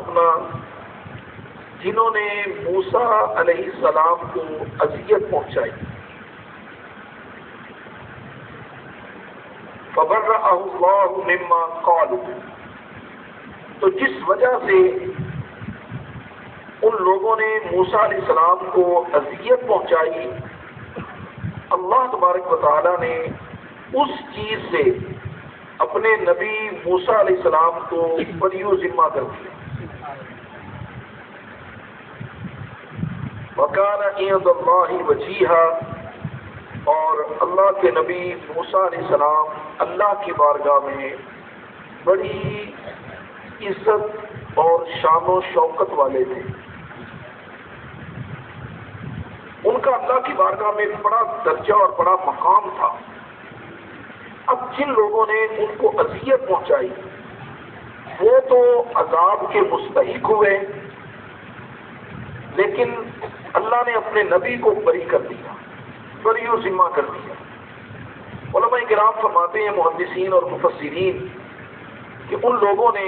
سننا جنہوں نے موسیٰ علیہ السلام کو اذیت پہنچائی. فبرأہ اللہ مما قالوا، تو جس وجہ سے ان لوگوں نے موسیٰ علیہ السلام کو اذیت پہنچائی، اللہ تبارک و تعالی نے اس چیز سے اپنے نبی موسیٰ علیہ السلام کو بری و ذمہ کر دیا. وَكَانَ عِندَ اللَّهِ وَجِيهًا، اور اللہ کے نبی موسیٰ علیہ السلام اللہ کی بارگاہ میں بڑی عزت اور شان و شوکت والے تھے. ان کا اللہ کی بارگاہ میں بڑا درجہ اور بڑا مقام تھا. اب جن لوگوں نے ان کو اذیت پہنچائی وہ تو عذاب کے مستحق ہوئے، لیکن اللہ نے اپنے نبی کو بری کر دیا، بری و ذمہ کر دیا. علماء کرام فرماتے ہیں، محدثین اور مفسرین، کہ ان لوگوں نے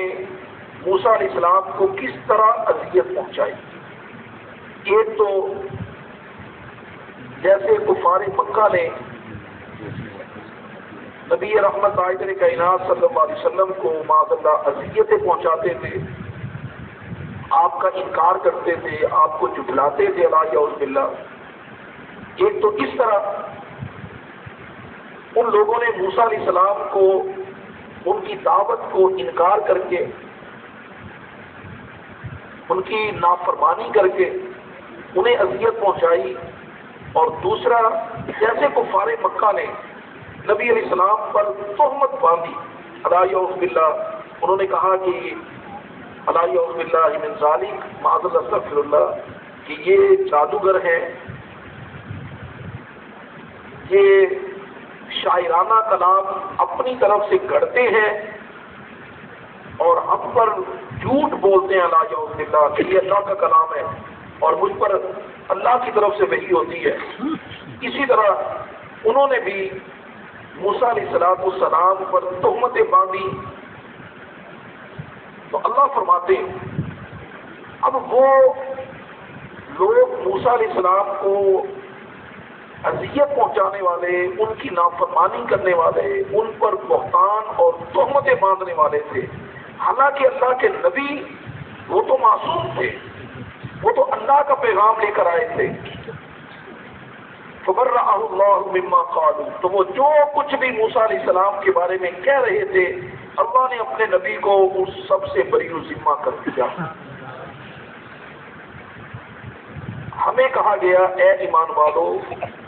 موسیٰ علیہ السلام کو کس طرح اذیت پہنچائی. ایک تو جیسے کفار مکہ نے نبی رحمت عاجل کائنات صلی اللہ علیہ وسلم کو معاذ اللہ اذیتیں پہنچاتے تھے، آپ کا انکار کرتے تھے، آپ کو جھٹلاتے تھے اعوذ باللہ. ایک تو اس طرح ان لوگوں نے موسیٰ علیہ السلام کو ان کی دعوت کو انکار کر کے، ان کی نافرمانی کر کے انہیں اذیت پہنچائی. اور دوسرا جیسے کفار مکہ نے نبی علیہ السلام پر تہمت باندھی اعوذ باللہ، انہوں نے کہا کہ اعوذ باللہ من ذالک، معاذ اللہ استغفر اللہ، کہ یہ جادوگر ہیں، یہ شاعرانہ کلام اپنی طرف سے گھڑتے ہیں اور ہم پر جھوٹ بولتے ہیں اعوذ باللہ کہ یہ اللہ کا کلام ہے اور مجھ پر اللہ کی طرف سے وحی ہوتی ہے. اسی طرح انہوں نے بھی موسیٰ علیہ السلام پر تہمتیں باندھی. تو اللہ فرماتے ہیں اب وہ لوگ موسیٰ علیہ السلام کو اذیت پہنچانے والے، ان کی نافرمانی کرنے والے، ان پر بہتان اور تہمتیں باندھنے والے تھے. حالانکہ اللہ کے نبی وہ تو معصوم تھے، وہ تو اللہ کا پیغام لے کر آئے تھے. فبرأہ اللہ مما قالوا، تو وہ جو کچھ بھی موسیٰ علیہ السلام کے بارے میں کہہ رہے تھے اللہ نے اپنے نبی کو اس سب سے بری و ذمہ کر دیا. ہمیں کہا گیا اے ایمان والو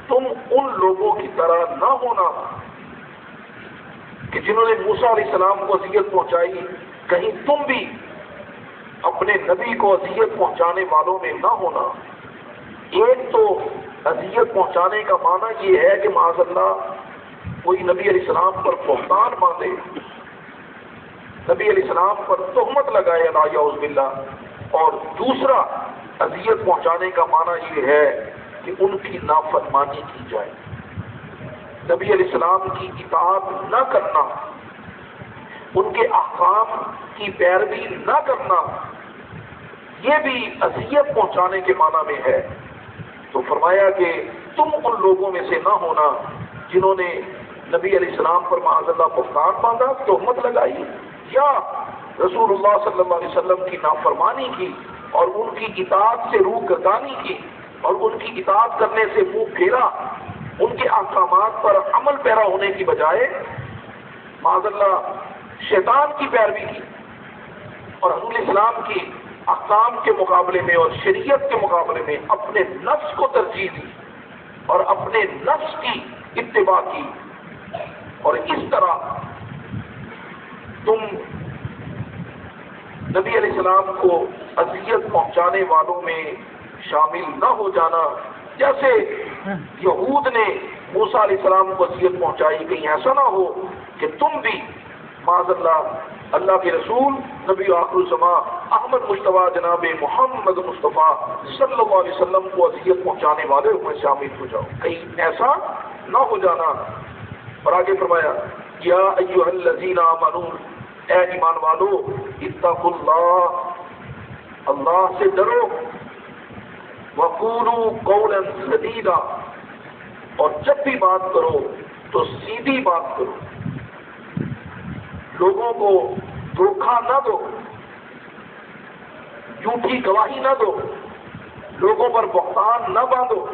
تم ان لوگوں کی طرح نہ ہونا کہ جنہوں نے موسیٰ علیہ السلام کو اذیت پہنچائی، کہیں تم بھی اپنے نبی کو اذیت پہنچانے والوں میں نہ ہونا. ایک تو اذیت پہنچانے کا معنی یہ ہے کہ معاذ اللہ کوئی نبی علیہ السلام پر بہتان باندھے، نبی علیہ السلام پر تہمت لگائے اعوذ باللہ. اور دوسرا اذیت پہنچانے کا معنی یہ ہے کہ ان کی نافرمانی کی جائے، نبی علیہ السلام کی اطاعت نہ کرنا، ان کے احکام کی پیروی نہ کرنا، یہ بھی اذیت پہنچانے کے معنی میں ہے. تو فرمایا کہ تم ان لوگوں میں سے نہ ہونا جنہوں نے نبی علیہ السلام پر معاذ اللہ بہتان باندھا، تہمت لگائی، یا رسول اللہ صلی اللہ علیہ وسلم کی نافرمانی کی اور ان کی اطاعت سے روح گردانی کی اور ان کی اطاعت کرنے سے منہ پھیرا، ان کے احکامات پر عمل پیرا ہونے کی بجائے معاذ اللہ شیطان کی پیروی کی اور حضور اسلام کی احکام کے مقابلے میں اور شریعت کے مقابلے میں اپنے نفس کو ترجیح دی اور اپنے نفس کی اتباع کی. اور اس طرح تم نبی علیہ السلام کو اذیت پہنچانے والوں میں شامل نہ ہو جانا. جیسے یہود نے موسیٰ علیہ السلام کو اذیت پہنچائی، کہیں ایسا نہ ہو کہ تم بھی معاذ اللہ کے رسول نبی آخر الزمان احمد مصطفیٰ جناب محمد مصطفیٰ صلی اللہ علیہ وسلم کو اذیت پہنچانے والے میں شامل ہو جاؤ، کہیں ایسا نہ ہو جانا. اور آگے فرمایا یا ایھا الذین آمنوا، اے ایمان والو اتقوا اللہ سے ڈرو، وقولوا قولا سدیدا، اور جب بھی بات کرو تو سیدھی بات کرو، لوگوں کو دھوکہ نہ دو، جھوٹی گواہی نہ دو، لوگوں پر بہتان نہ باندھو،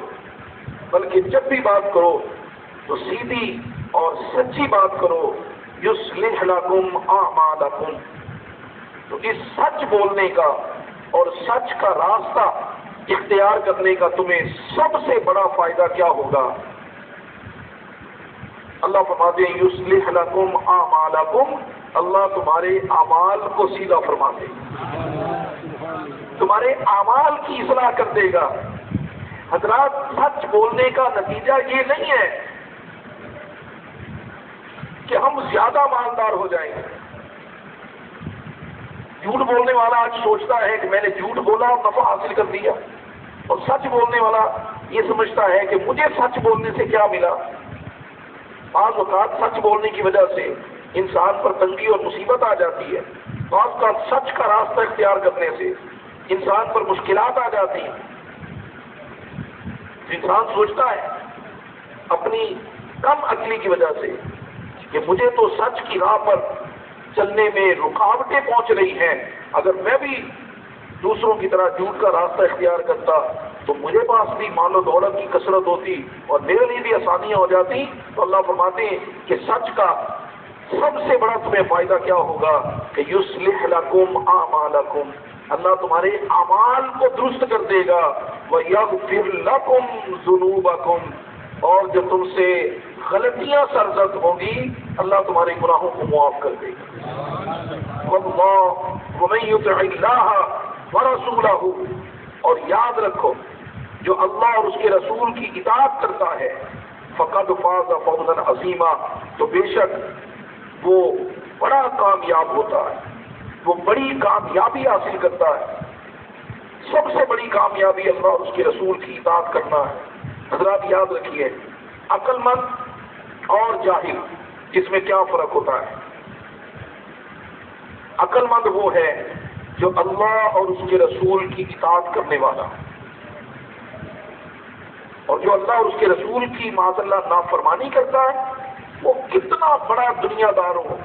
بلکہ جب بھی بات کرو تو سیدھی اور سچی بات کرو۔ یصلح لکم اعمالکم، تو اس سچ بولنے کا اور سچ کا راستہ اختیار کرنے کا تمہیں سب سے بڑا فائدہ کیا ہوگا؟ اللہ فرماتے ہیں یصلح لکم اعمالکم، اللہ تمہارے اعمال کو سیدھا فرما دے گا، تمہارے اعمال کی اصلاح کر دے گا۔ حضرات، سچ بولنے کا نتیجہ یہ نہیں ہے کہ ہم زیادہ مالدار ہو جائیں گے۔ جھوٹ بولنے والا آج سوچتا ہے کہ میں نے جھوٹ بولا اور نفع حاصل کر دیا، اور سچ بولنے والا یہ سمجھتا ہے کہ مجھے سچ بولنے سے کیا ملا۔ بعض اوقات سچ بولنے کی وجہ سے انسان پر تنگی اور مصیبت آ جاتی ہے، بعض اوقات سچ کا راستہ اختیار کرنے سے انسان پر مشکلات آ جاتی ہیں۔ انسان سوچتا ہے اپنی کم عقلی کی وجہ سے کہ مجھے تو سچ کی راہ پر چلنے میں رکاوٹیں پہنچ رہی ہیں، اگر میں بھی دوسروں کی طرح جھوٹ کا راستہ اختیار کرتا تو مجھے پاس بھی مال و دولت کی کثرت ہوتی اور میرے لیے بھی آسانیاں ہو جاتی۔ تو اللہ فرماتے ہیں کہ سچ کا سب سے بڑا تمہیں فائدہ کیا ہوگا کہ یصلح لکم اعمالکم، اللہ تمہارے اعمال کو درست کر دے گا، وَيَغْفِرْ لَكُمْ ذُنُوبَكُمْ، اور جو تم سے غلطیاں سرزد ہوں گی اللہ تمہارے گناہوں کو معاف کر دے گا۔ وَمَن يُطِعِ اللَّهَ وَرَسُولَهُ، اور یاد رکھو جو اللہ اور اس کے رسول کی اطاعت کرتا ہے فَقَدْ فَازَ فَوْزًا عَظِيمًا، تو بے شک وہ بڑا کامیاب ہوتا ہے، وہ بڑی کامیابی حاصل کرتا ہے۔ سب سے بڑی کامیابی اللہ اور اس کے رسول کی اطاعت کرنا ہے۔ حضرات یاد رکھیے، عقل مند اور جاہل اس میں کیا فرق ہوتا ہے؟ عقل مند وہ ہے جو اللہ اور اس کے رسول کی اطاعت کرنے والا، اور جو اللہ اور اس کے رسول کی معاذ اللہ نافرمانی کرتا ہے، وہ کتنا بڑا دنیا دار ہو،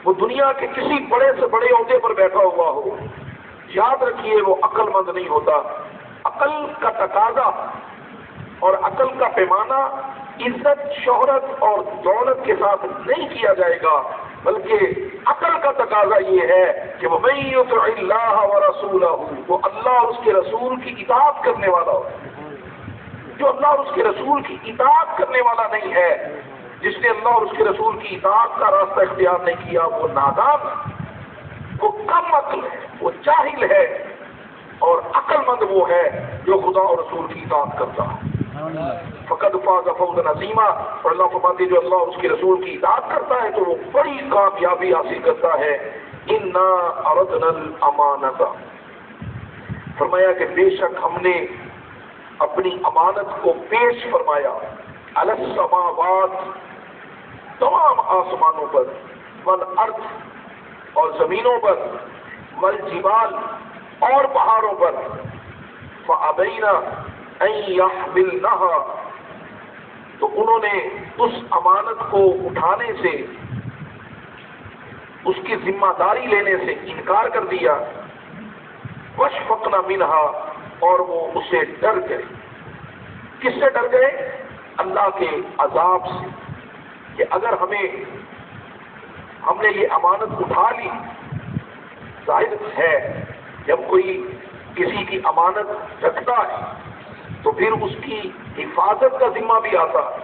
وہ دنیا کے کسی بڑے سے بڑے عہدے پر بیٹھا ہوا ہو، یاد رکھیے وہ عقل مند نہیں ہوتا۔ عقل کا تقاضا اور عقل کا پیمانہ عزت، شہرت اور دولت کے ساتھ نہیں کیا جائے گا، بلکہ عقل کا تقاضا یہ ہے کہ وَمَن يُطِعِ اللَّهَ وَرَسُولَهُ، وہ اللہ اور اس کے رسول کی اطاعت کرنے والا ہو۔ جو اللہ اور اس کے رسول کی اطاعت کرنے والا نہیں ہے، جس نے اللہ اور اس کے رسول کی اطاعت کا راستہ اختیار نہیں کیا، وہ نادان، وہ کم عقل ہے، وہ جاہل ہے، اور عقل مند وہ ہے جو خدا اور رسول کی اطاعت کرتا ہے۔ فَقَدْ فَازَ فَوْزًا عَظِيمًا، اور اللہ فرماتے ہیں جو اللہ اور اس کے رسول کی اطاعت کرتا ہے تو وہ بڑی کامیابی حاصل کرتا ہے۔ إِنَّا عَرَضْنَا الْأَمَانَةَ، فرمایا کہ بے شک ہم نے اپنی امانت کو پیش فرمایا، عَلَى السَّمَاوَاتِ، تمام آسمانوں پر، وَالْأَرْضِ، اور زمینوں پر، وَالْجِبَالِ، اور پہاڑوں پر، فَأَبَيْنَا أَن يَحْمِلْنَهَا، تو انہوں نے اس امانت کو اٹھانے سے، اس کی ذمہ داری لینے سے انکار کر دیا، وَأَشْفَقْنَ مِنْهَا، اور وہ اسے ڈر گئے۔ کس سے ڈر گئے؟ اللہ کے عذاب سے، کہ اگر ہم نے یہ امانت اٹھا لی، ظاہر ہے جب کوئی کسی کی امانت رکھتا ہے تو پھر اس کی حفاظت کا ذمہ بھی آتا ہے۔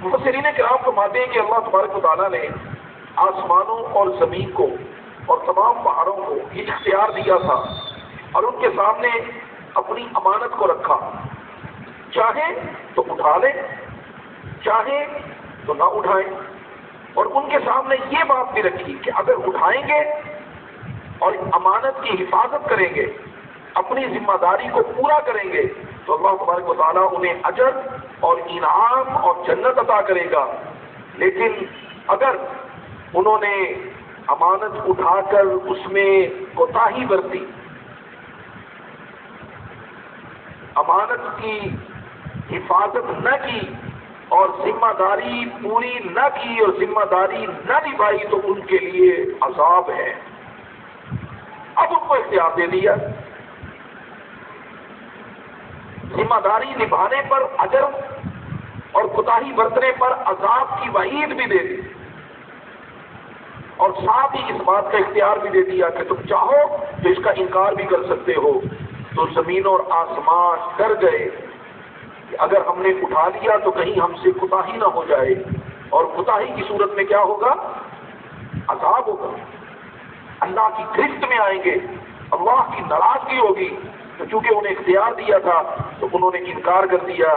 مفسرین کرام فرماتے ہیں کہ اللہ تبارک و تعالیٰ نے آسمانوں اور زمین کو اور تمام پہاڑوں کو یہ اختیار دیا تھا، اور ان کے سامنے اپنی امانت کو رکھا، چاہیں تو اٹھا لیں، چاہیں تو نہ اٹھائیں، اور ان کے سامنے یہ بات بھی رکھی کہ اگر اٹھائیں گے اور امانت کی حفاظت کریں گے، اپنی ذمہ داری کو پورا کریں گے، تو اللہ تبارک و تعالیٰ انہیں اجر اور انعام اور جنت عطا کرے گا۔ لیکن اگر انہوں نے امانت اٹھا کر اس میں کوتاہی برتی، امانت کی حفاظت نہ کی اور ذمہ داری پوری نہ کی اور ذمہ داری نہ نبھائی تو ان کے لیے عذاب ہے۔ اب ان کو اختیار دے دیا، ذمہ داری نبھانے پر اجر اور کوتاہی برتنے پر عذاب کی وعید بھی دے دی، اور ساتھ ہی اس بات کا اختیار بھی دے دیا کہ تم چاہو تو اس کا انکار بھی کر سکتے ہو۔ تو زمین اور آسمان ڈر گئے کہ اگر ہم نے اٹھا لیا تو کہیں ہم سے کوتاہی نہ ہو جائے، اور کوتاہی کی صورت میں کیا ہوگا؟ عذاب ہوگا، اللہ کی گرفت میں آئیں گے، اللہ کی ناراضگی ہوگی۔ تو چونکہ انہیں اختیار دیا تھا تو انہوں نے انکار کر دیا،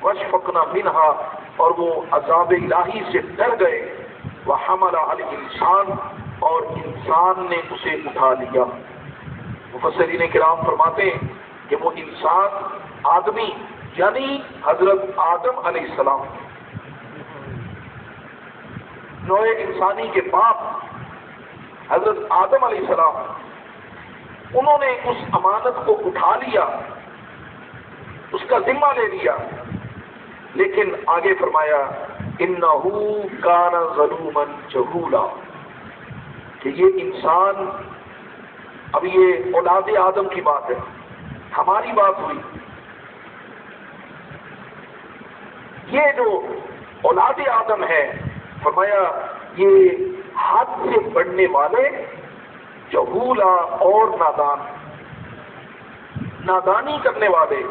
واشفقنا منہا، اور وہ عذاب الہی سے ڈر گئے، وحمل علیہ الانسان، اور انسان نے اسے اٹھا لیا۔ مفسرین کرام فرماتے ہیں کہ وہ انسان آدمی یعنی حضرت آدم علیہ السلام، نوع انسانی کے باپ حضرت آدم علیہ السلام، انہوں نے اس امانت کو اٹھا لیا، اس کا ذمہ لے لیا، لیکن آگے فرمایا انہ کان ظلوما جہولا، کہ یہ انسان، اب یہ اولاد آدم کی بات ہے، ہماری بات ہوئی، یہ جو اولاد آدم ہے فرمایا یہ حد سے بڑھنے والے، جہولا اور نادان، نادانی کرنے والے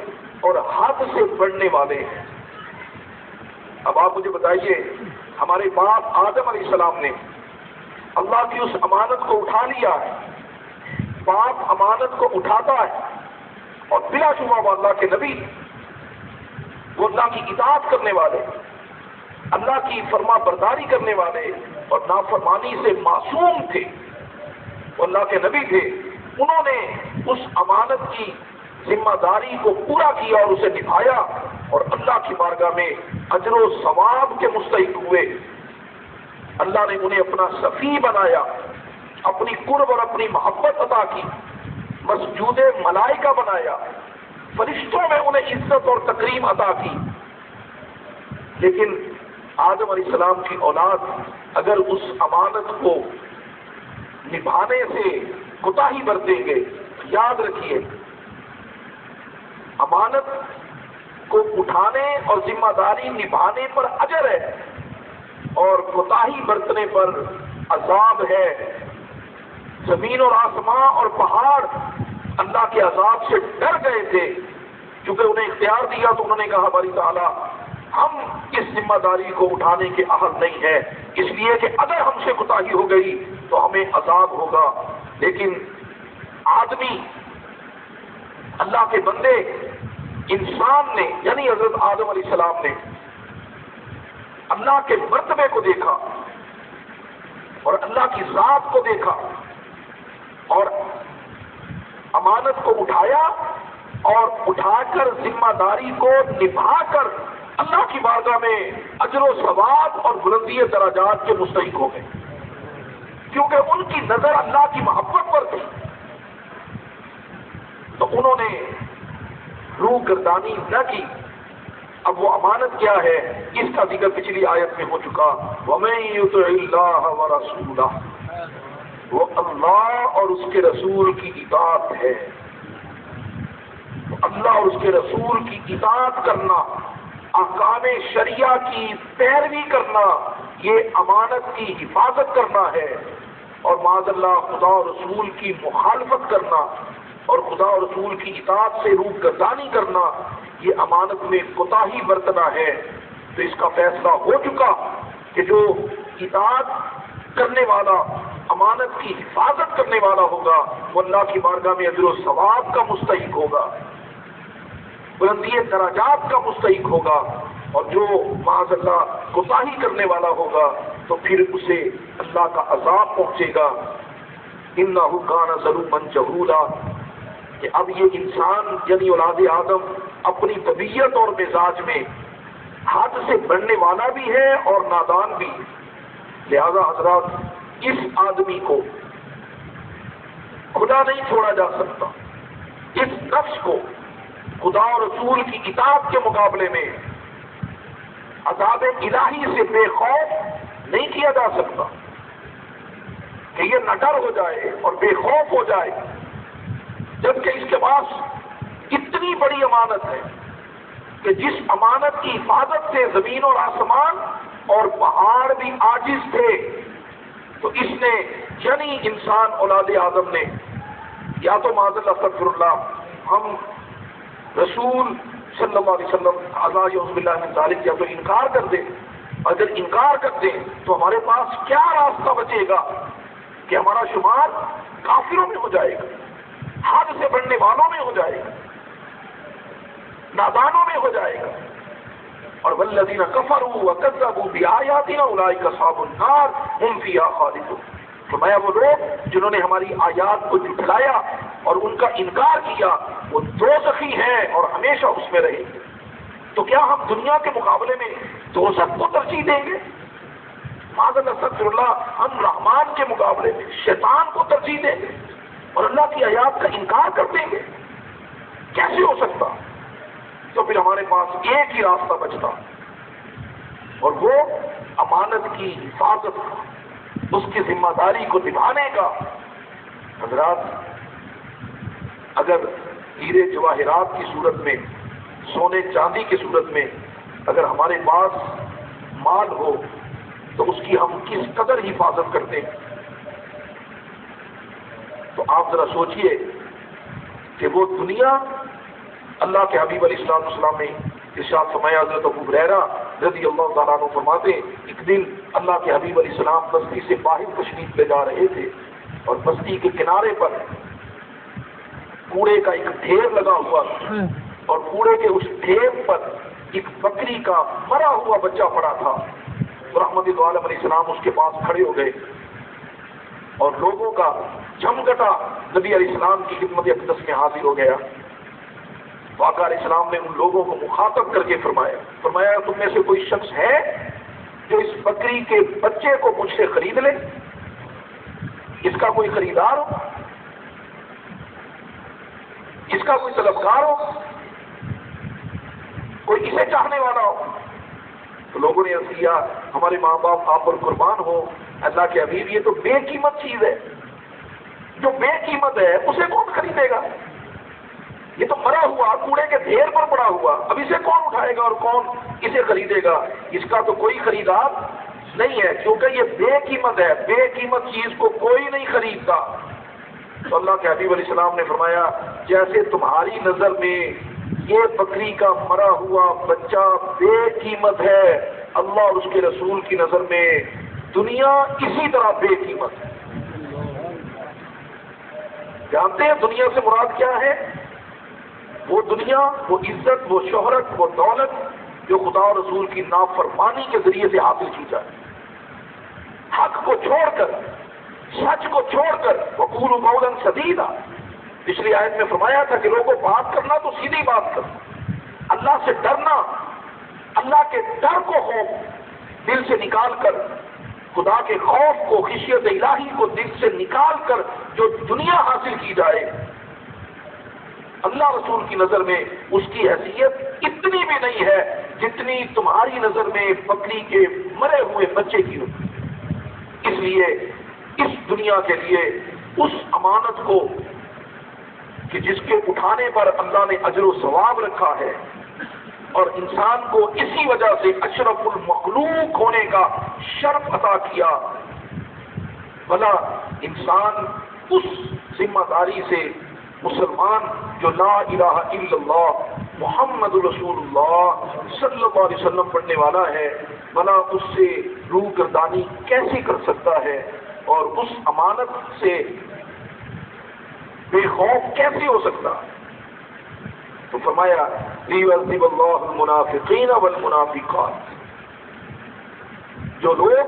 اور حد سے بڑھنے والے ہیں۔ اب آپ مجھے بتائیے، ہمارے باپ آدم علیہ السلام نے اللہ کی اس امانت کو اٹھا لیا ہے، باپ امانت کو اٹھاتا ہے، اور بلا شبہ وہ اللہ کے نبی، وہ اللہ کی اطاعت کرنے والے، اللہ کی فرما برداری کرنے والے اور نافرمانی سے معصوم تھے، وہ اللہ کے نبی تھے۔ انہوں نے اس امانت کی ذمہ داری کو پورا کیا اور اسے نبھایا، اور اللہ کی بارگاہ میں اجر و ثواب کے مستحق ہوئے۔ اللہ نے انہیں اپنا صفی بنایا، اپنی قرب اور اپنی محبت عطا کی، مسجود ملائکہ بنایا، فرشتوں میں انہیں عزت اور تکریم عطا کی۔ لیکن آدم علیہ السلام کی اولاد اگر اس امانت کو نبھانے سے کوتاہی برتیں گے، یاد رکھیے امانت کو اٹھانے اور ذمہ داری نبھانے پر اجر ہے، اور کوتاہی برتنے پر عذاب ہے۔ زمین اور آسمان اور پہاڑ اللہ کے عذاب سے ڈر گئے تھے، چونکہ انہیں اختیار دیا تو انہوں نے کہا باری تعالیٰ ہم اس ذمہ داری کو اٹھانے کے اہل نہیں ہیں، اس لیے کہ اگر ہم سے کوتاہی ہو گئی تو ہمیں عذاب ہوگا۔ لیکن آدمی، اللہ کے بندے، انسان نے یعنی حضرت آدم علیہ السلام نے اللہ کے مرتبے کو دیکھا اور اللہ کی ذات کو دیکھا، اور امانت کو اٹھایا، اور اٹھا کر ذمہ داری کو نبھا کر اللہ کی بارگاہ میں اجر و ثواب اور بلندی درجات کے مستحق ہو گئے، کیونکہ ان کی نظر اللہ کی محبت پر تھی۔ تو انہوں نے روح گردانی نہ کی۔ اب وہ امانت کیا ہے اس کا ذکر پچھلی آیت میں ہو چکا، وَمَن يُطِعِ اللَّهَ وَرَسُولَهُ، وہ اللہ اور اس کے رسول کی اطاعت ہے۔ اللہ اور اس کے رسول کی اطاعت کرنا، احکام شریعہ کی پیروی کرنا، یہ امانت کی حفاظت کرنا ہے، اور معاذ اللہ خدا اور رسول کی مخالفت کرنا اور خدا اور رسول کی اطاعت سے روح گردانی کرنا، یہ امانت میں کوتاہی برتنا ہے۔ تو اس کا فیصلہ ہو چکا کہ جو اطاعت کرنے والا، امانت کی حفاظت کرنے والا ہوگا وہ اللہ کی بارگاہ میں اجر و ثواب کا مستحق ہوگا، بلندی درجات کا مستحق ہوگا، اور جو معاذ اللہ کوتاہی کرنے والا ہوگا تو پھر اسے اللہ کا عذاب پہنچے گا۔ انہ کان ظلوما جہولا، کہ اب یہ انسان یعنی اولاد آدم اپنی طبیعت اور مزاج میں حد سے بڑھنے والا بھی ہے اور نادان بھی، لہذا حضرات اس آدمی کو کھلا نہیں چھوڑا جا سکتا، اس نفس کو خدا اور رسول کی اطاعت کے مقابلے میں عذاب الہی سے بے خوف نہیں کیا جا سکتا کہ یہ نہ ڈر ہو جائے اور بے خوف ہو جائے، جبکہ اس کے پاس اتنی بڑی امانت ہے کہ جس امانت کی حفاظت سے زمین اور آسمان اور پہاڑ بھی عاجز تھے، تو اس نے یعنی انسان اولاد آدم نے یا تو معاذ اللہ استغفر اللہ ہم رسول صلی اللہ علیہ وسلم اعوذ باللہ من ذالک یا تو انکار کر دیں، اگر انکار کر دیں تو ہمارے پاس کیا راستہ بچے گا کہ ہمارا شمار کافروں میں ہو جائے گا، حد سے بڑھنے والوں میں ہو جائے گا، نادانوں میں ہو جائے گا۔ اور والذین کفروا وکذبوا بآیاتنا اولئک اصحاب النار هم فیہا خالدون، فرمایا وہ لوگ جنہوں نے ہماری آیات کو جھٹلایا اور ان کا انکار کیا وہ دوزخی ہیں اور ہمیشہ اس میں رہیں گے۔ تو کیا ہم دنیا کے مقابلے میں دوزخ کو ترجیح دیں گے؟ معاذ اللہ استغفر اللہ، ہم رحمان کے مقابلے میں شیطان کو ترجیح دیں گے اور اللہ کی آیات کا انکار کر دیں گے؟ کیسے ہو سکتا؟ تو پھر ہمارے پاس ایک ہی راستہ بچتا اور وہ امانت کی حفاظت کا، اس کی ذمہ داری کو نبھانے کا۔ حضرات، اگر ہیرے جواہرات کی صورت میں، سونے چاندی کی صورت میں اگر ہمارے پاس مال ہو تو اس کی ہم کس قدر حفاظت کرتے ہیں؟ تو آپ ذرا سوچئے کہ وہ دنیا، اللہ کے حبیب علیہ السلام نے ارشاد فرمایا، حضرت ابو ہریرہ رضی اللہ تعالیٰ عنہ فرماتے ایک دن اللہ کے حبیب علیہ السلام بستی سے باہر تشریف لے جا رہے تھے اور بستی کے کنارے پر کوڑے کا ایک ڈھیر لگا ہوا اور کوڑے کے اس ڈھیر پر ایک بکری کا مرا ہوا بچہ پڑا تھا۔ رحمت عالم علیہ السلام اس کے پاس کھڑے ہو گئے اور لوگوں کا جھمگٹا نبی علیہ السلام کی خدمت اقدس میں حاضر ہو گیا۔ آقا علیہ السلام نے ان لوگوں کو مخاطب کر کے فرمایا تم میں سے کوئی شخص ہے جو اس بکری کے بچے کو مجھ سے خرید لے؟ اس کا کوئی خریدار ہو، اس کا کوئی طلبگار ہو، کوئی اسے چاہنے والا ہو؟ تو لوگوں نے عرض کیا ہمارے ماں باپ آپ پر قربان ہو، اللہ کے حبیب یہ تو بے قیمت چیز ہے، جو بے قیمت ہے اسے کون خریدے گا؟ یہ تو مرا ہوا کوڑے کے ڈھیر پر پڑا ہوا، اب اسے کون اٹھائے گا اور کون اسے خریدے گا؟ اس کا تو کوئی خریدار نہیں ہے کیونکہ یہ بے قیمت ہے، بے قیمت چیز کو کوئی نہیں خریدتا۔ تو اللہ کے حبیب علیہ السلام نے فرمایا جیسے تمہاری نظر میں یہ بکری کا مرا ہوا بچہ بے قیمت ہے، اللہ اور اس کے رسول کی نظر میں دنیا اسی طرح بے قیمت ہے۔ جانتے ہیں دنیا سے مراد کیا ہے؟ وہ دنیا، وہ عزت، وہ شہرت، وہ دولت جو خدا اور رسول کی نافرمانی کے ذریعے سے حاصل کی جائے، حق کو چھوڑ کر، سچ کو چھوڑ کر، وقولوا قولا سدیدا، پچھلی آیت میں فرمایا تھا کہ لوگوں بات کرنا تو سیدھی بات کرنا، اللہ سے ڈرنا، اللہ کے ڈر کو خوف دل سے نکال کر، خدا کے خوف کو، خشیت الہی کو دل سے نکال کر جو دنیا حاصل کی جائے، اللہ رسول کی نظر میں اس کی حیثیت اتنی بھی نہیں ہے جتنی تمہاری نظر میں بکری کے مرے ہوئے بچے کی ہو۔ اس لیے اس دنیا کے لیے اس امانت کو کہ جس کے اٹھانے پر اللہ نے اجر و ثواب رکھا ہے اور انسان کو اسی وجہ سے اشرف المخلوق ہونے کا شرف عطا کیا، بھلا انسان اس ذمہ داری سے مسلمان جو لا الہ الا اللہ محمد رسول اللہ صلی اللہ علیہ وسلم پڑھنے والا ہے، بھلا اس سے روح گردانی کیسے کر سکتا ہے اور اس امانت سے بے خوف کیسے ہو سکتا؟ تو فرمایا لِيُعَذِّبَ اللَّهُ الْمُنَافِقِينَ وَالْمُنَافِقَاتِ، جو لوگ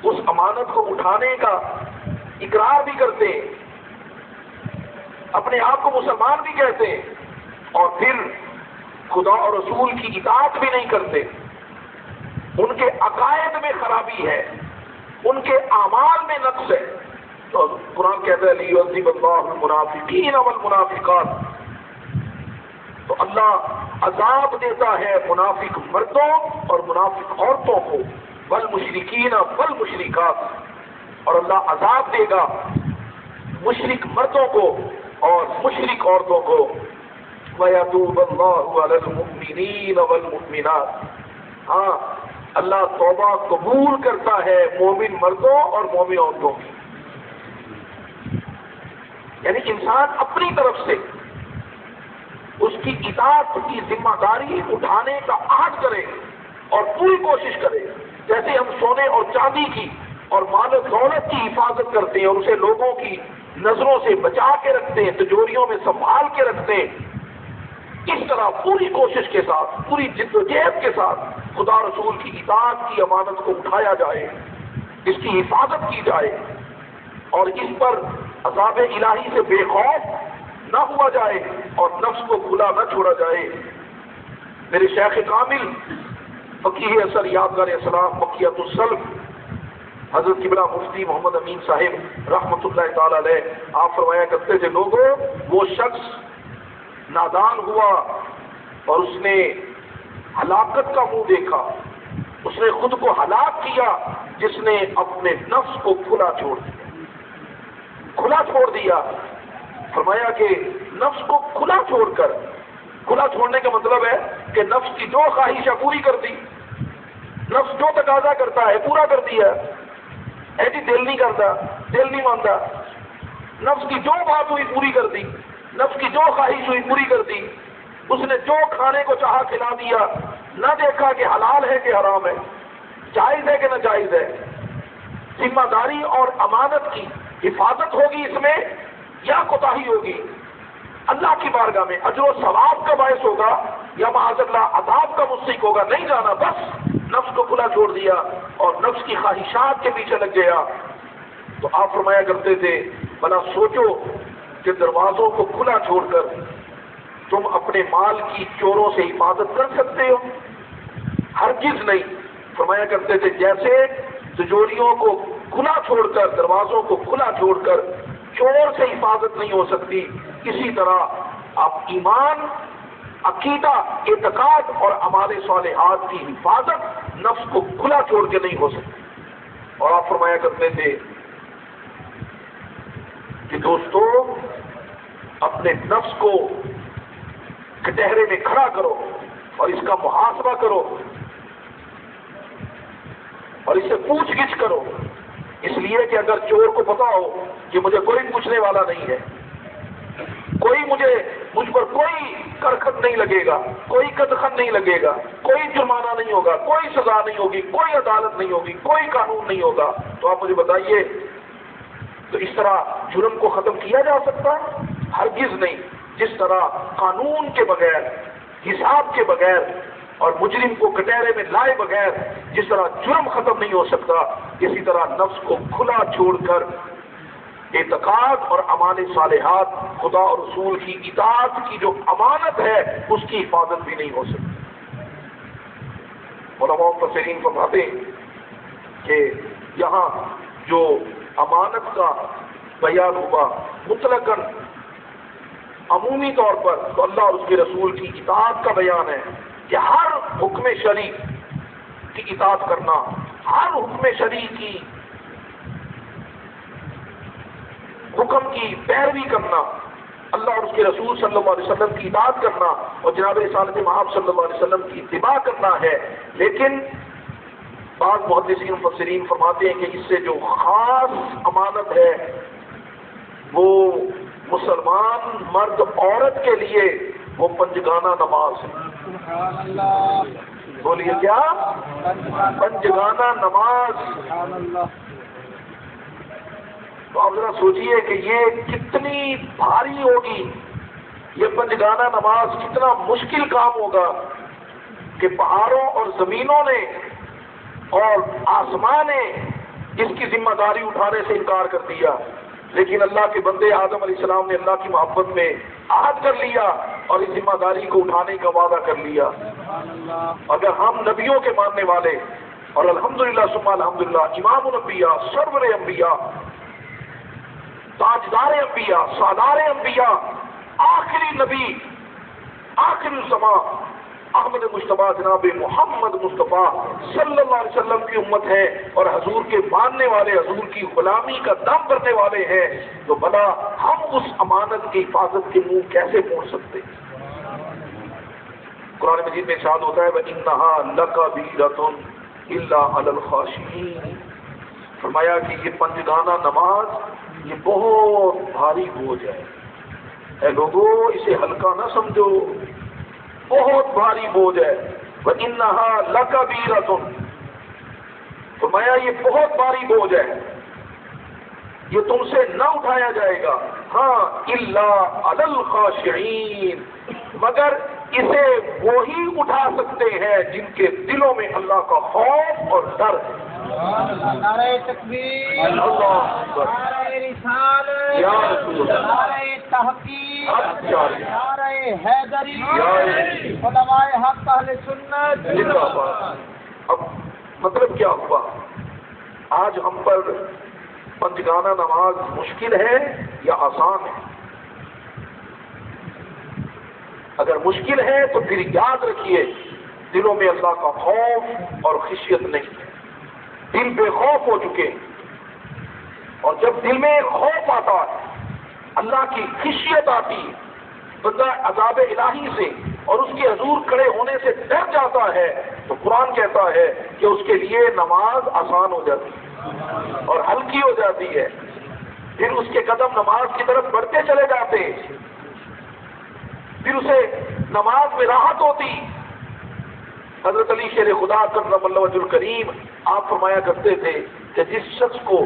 اس امانت کو اٹھانے کا اقرار بھی کرتے ہیں، اپنے آپ کو مسلمان بھی کہتے ہیں اور پھر خدا اور رسول کی اطاعت بھی نہیں کرتے، ان کے عقائد میں خرابی ہے، ان کے اعمال میں نقص ہے، تو قرآن کہتا ہے لِيُعَذِّبَ اللَّهُ الْمُنَافِقِينَ وَالْمُنَافِقَاتِ، تو اللہ عذاب دیتا ہے منافق مردوں اور منافق عورتوں کو، والمشرکین والمشرکات، اور اللہ عذاب دے گا مشرک مردوں کو اور مشرک عورتوں کو، وَيَتُوبَ اللَّهُ عَلَى الْمُؤْمِنِينَ وَالْمُؤْمِنَاتِ، ہاں اللہ توبہ قبول کرتا ہے مومن مردوں اور مومن عورتوں کی۔ یعنی انسان اپنی طرف سے اس کی اطاعت کی ذمہ داری اٹھانے کا عہد کرے اور پوری کوشش کرے، جیسے ہم سونے اور چاندی کی اور مال و دولت کی حفاظت کرتے ہیں اور اسے لوگوں کی نظروں سے بچا کے رکھتے ہیں، تجوریوں میں سنبھال کے رکھتے ہیں، اس طرح پوری کوشش کے ساتھ، پوری جد و جہد کے ساتھ خدا رسول کی اطاعت کی امانت کو اٹھایا جائے، اس کی حفاظت کی جائے اور اس پر عذاب الہی سے بے خوف نہ ہوا جائے اور نفس کو کھلا نہ چھوڑا جائے۔ میرے شیخ کامل فقیہ اثر یادگار اسلام بقیت السلف حضرت قبلہ مفتی محمد امین صاحب رحمۃ اللہ تعالی علیہ، آپ فرمایا کرتے تھے، لوگوں وہ شخص نادان ہوا اور اس نے ہلاکت کا منہ دیکھا، اس نے خود کو ہلاک کیا جس نے اپنے نفس کو کھلا چھوڑ دیا، کھلا چھوڑ دیا۔ فرمایا کہ نفس کو کھلا چھوڑ کر، کھلا چھوڑنے کا مطلب ہے کہ نفس کی جو خواہش ہے پوری کر دی، نفس جو تقاضا کرتا ہے پورا کر دیا، ایسی دل نہیں کرتا، دل نہیں مانتا، نفس کی جو بات ہوئی پوری کر دی، نفس کی جو خواہش ہوئی پوری کر دی، اس نے جو کھانے کو چاہا کھلا دیا، نہ دیکھا کہ حلال ہے کہ حرام ہے، جائز ہے کہ ناجائز ہے۔ ذمہ داری اور امانت کی حفاظت ہوگی اس میں یا کوتاہی ہوگی، اللہ کی بارگاہ میں اجر و ثواب کا باعث ہوگا یا معاذ اللہ عذاب کا مستحق ہوگا، نہیں جانا، بس نفس کو کھلا چھوڑ دیا اور نفس کی خواہشات کے پیچھے لگ گیا۔ تو آپ فرمایا کرتے تھے، بھلا سوچو کہ دروازوں کو کھلا چھوڑ کر تم اپنے مال کی چوروں سے حفاظت کر سکتے ہو؟ ہرگز نہیں۔ فرمایا کرتے تھے جیسے تجوریوں کو کھلا چھوڑ کر، دروازوں کو کھلا چھوڑ کر چور سے حفاظت نہیں ہو سکتی، اسی طرح آپ ایمان، عقیدہ، اعتقاد اور اعمال صالحات کی حفاظت نفس کو کھلا چھوڑ کے نہیں ہو سکتی۔ اور آپ فرمایا کرتے تھے کہ دوستو اپنے نفس کو کٹہرے میں کھڑا کرو اور اس کا محاسبہ کرو اور اس سے پوچھ گچھ کرو، اس لیے کہ اگر چور کو پتا ہو کہ مجھے کوئی پوچھنے والا نہیں ہے، مجھ پر کوئی کرخت نہیں لگے گا، کوئی قدخن نہیں لگے گا، کوئی جرمانہ نہیں ہوگا، کوئی سزا نہیں ہوگی، کوئی عدالت نہیں ہوگی، کوئی قانون نہیں ہوگا، تو آپ مجھے بتائیے تو اس طرح جرم کو ختم کیا جا سکتا ہے؟ ہرگز نہیں۔ جس طرح قانون کے بغیر، حساب کے بغیر اور مجرم کو کٹہرے میں لائے بغیر جس طرح جرم ختم نہیں ہو سکتا، اسی طرح نفس کو کھلا چھوڑ کر اعتقاد اور اعمال صالحات، خدا اور رسول کی اطاعت کی جو امانت ہے اس کی حفاظت بھی نہیں ہو سکتی۔ علماء مفسرین فرماتے ہیں کہ یہاں جو امانت کا بیان ہوا مطلقاً عمومی طور پر تو اللہ اور اس کے رسول کی اطاعت کا بیان ہے کہ ہر حکم شرعی کی اطاعت کرنا، ہر حکم شرعی کی حکم کی پیروی کرنا، اللہ اور اس کے رسول صلی اللہ علیہ وسلم کی اطاعت کرنا اور جناب رسالت محمد صلی اللہ علیہ وسلم کی اتباع کرنا ہے۔ لیکن بعض محدثین مفسرین فرماتے ہیں کہ اس سے جو خاص امانت ہے وہ مسلمان مرد عورت کے لیے وہ پنجگانہ نماز ہے۔ بولیے کیا؟ پنجگانہ نماز۔ تو آپ ذرا سوچئے کہ یہ کتنی بھاری ہوگی، یہ پنجگانہ نماز کتنا مشکل کام ہوگا کہ پہاڑوں اور زمینوں نے اور آسمان نے اس کی ذمہ داری اٹھانے سے انکار کر دیا، لیکن اللہ کے بندے آدم علیہ السلام نے اللہ کی محبت میں عہد کر لیا اور اس ذمہ داری کو اٹھانے کا وعدہ کر لیا۔ اگر ہم نبیوں کے ماننے والے اور الحمدللہ ثم الحمدللہ امام الانبیاء، سرور انبیاء، تاجدار انبیاء، سالار انبیاء، آخری نبی آخر الزمان احمد مصطفیٰ جناب محمد مصطفیٰ صلی اللہ علیہ وسلم کی امت ہے اور حضور کے ماننے والے، حضور کی غلامی کا دم بھرنے والے ہیں، تو بھلا ہم اس امانت کی حفاظت کے منہ کیسے موڑ سکتے ہیں؟ قرآن مجید میں ارشاد ہوتا ہے وَإِنَّهَا لَكَبِيرَةٌ إِلَّا عَلَى الْخَاشِعِينَ، فرمایا کہ یہ پنجگانہ نماز یہ بہت بھاری بوجھ ہے، اے لوگوں اسے ہلکا نہ سمجھو، بہت بھاری بوجھ ہے۔ وَإِنَّهَا لَكَبِيرَةٌ، فرمایا یہ بہت بھاری بوجھ ہے، یہ تم سے نہ اٹھایا جائے گا، ہاں إِلَّا عَلَى الْخَاشِعِينَ، مگر اسے وہی اٹھا سکتے ہیں جن کے دلوں میں اللہ کا خوف اور ڈر ہے۔ نعرہ تکبیر، اللہ اکبر، نعرہ رسالت، یا رسول اللہ، نعرہ تحقیق، اچھا، نعرہ حیدری، یا رسول علماء حق اہل سنت۔ زندہ باد۔ اب مطلب کیا ہوا؟ آج ہم پر پنجگانہ نماز مشکل ہے یا آسان ہے؟ اگر مشکل ہے تو پھر یاد رکھیے دلوں میں اللہ کا خوف اور خشیت نہیں ہے، دل بے خوف ہو چکے، اور جب دل میں خوف آتا ہے، اللہ کی خشیت آتی ہے، بندہ عذاب الہی سے اور اس کے حضور کھڑے ہونے سے ڈر جاتا ہے، تو قرآن کہتا ہے کہ اس کے لیے نماز آسان ہو جاتی ہے اور ہلکی ہو جاتی ہے، پھر اس کے قدم نماز کی طرف بڑھتے چلے جاتے، پھر اسے نماز میں راحت ہوتی۔ حضرت علی شیر خدا کرم اللہ وجہ الکریم آپ فرمایا کرتے تھے کہ جس شخص کو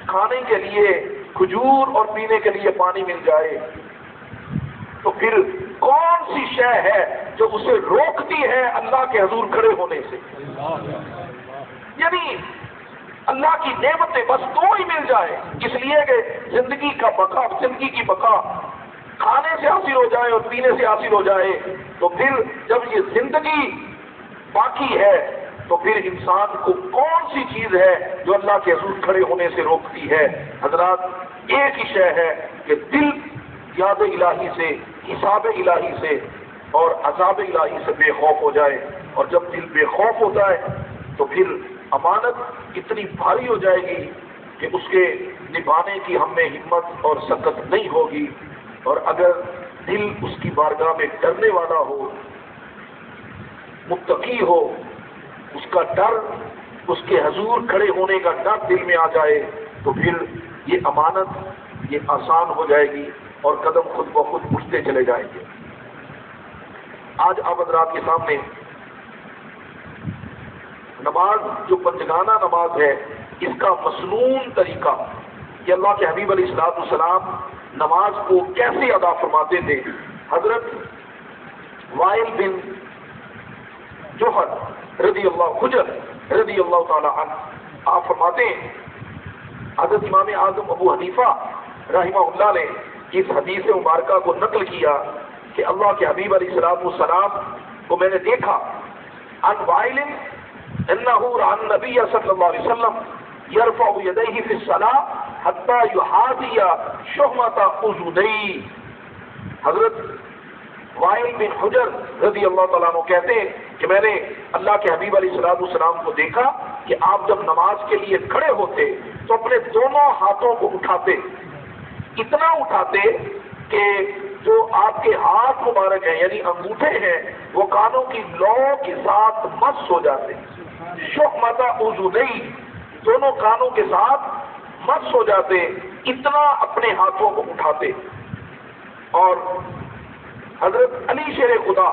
کھانے کے لیے کھجور اور پینے کے لیے پانی مل جائے تو پھر کون سی شے ہے جو اسے روکتی ہے اللہ کے حضور کھڑے ہونے سے؟ یعنی اللہ کی نعمتیں بس دو ہی مل جائے، اس لیے کہ زندگی کا بقا، زندگی کی بقا کھانے سے حاصل ہو جائے اور پینے سے حاصل ہو جائے، تو پھر جب یہ زندگی باقی ہے تو پھر انسان کو کون سی چیز ہے جو اللہ کے حضور کھڑے ہونے سے روکتی ہے؟ حضرات ایک ہی شے ہے کہ دل یاد الہی سے، حساب الہی سے اور عذاب الہی سے بے خوف ہو جائے، اور جب دل بے خوف ہوتا ہے تو پھر امانت اتنی بھاری ہو جائے گی کہ اس کے نبھانے کی ہم میں ہمت اور سکت نہیں ہوگی، اور اگر دل اس کی بارگاہ میں ڈرنے والا ہو، متقی ہو، اس کا ڈر، اس کے حضور کھڑے ہونے کا ڈر دل میں آ جائے تو پھر یہ امانت یہ آسان ہو جائے گی اور قدم خود بخود اٹھتے چلے جائیں گے۔ آج آپ حضرات کے سامنے نماز جو پنجگانہ نماز ہے اس کا مسنون طریقہ کہ اللہ کے حبیب علیہ الصلوۃ والسلام نماز کو کیسے ادا فرماتے تھے۔ حضرت وائل بن جوہر رضی اللہ تعالی عنہ آپ فرماتے ہیں، حضرت امام اعظم ابو حنیفہ رحمہ اللہ نے اس حدیث مبارکہ کو نقل کیا کہ اللہ کے حبیب علیہ الصلوۃ والسلام کو میں نے دیکھا، عن وائل انہ عن نبی صلی اللہ علیہ وسلم یرفع یدیہ فی الصلاۃ حتی یحاذی شحمۃ اذنیہ۔ حضرت وائل بن حجر رضی اللہ تعالیٰ عنہ کہتے ہیں کہ میں نے اللہ کے حبیب علیہ الصلوۃ والسلام کو دیکھا کہ آپ جب نماز کے لیے کھڑے ہوتے تو اپنے دونوں ہاتھوں کو اٹھاتے، اتنا اٹھاتے کہ جو آپ کے ہاتھ مبارک ہیں یعنی انگوٹھے ہیں وہ کانوں کی لو کے ساتھ مس ہو جاتے، شحمۃ اذنیہ، دونوں کانوں کے ساتھ مس ہو جاتے، اتنا اپنے ہاتھوں کو اٹھاتے۔ اور حضرت علی شیر خدا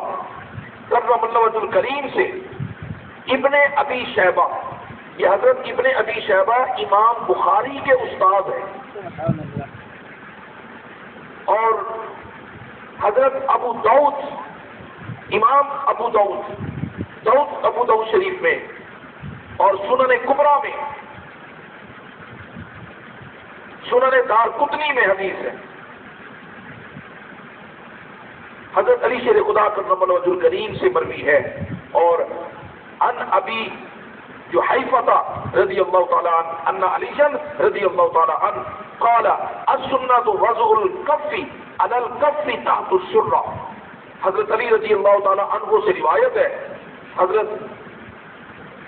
کرم اللہ وجہ الکریم سے ابن ابی شیبہ، یہ حضرت ابن ابی شیبہ امام بخاری کے استاد ہیں، اور حضرت ابو داؤد، امام ابو داؤد شریف میں اور سنن کبریٰ میں، سنن دارقطنی میں حدیث ہے۔ حضرت علی شیر خدا کرم اللہ وجہ الکریم سے مروی ہے، اور ان ابی جحیفہ رضی اللہ تعالی عنہ ان علی رضی اللہ تعالی عنہ قال السنۃ وضع الکف علی الکف تحت السرہ۔ حضرت علی رضی اللہ تعالیٰ عنہ سے روایت ہے، حضرت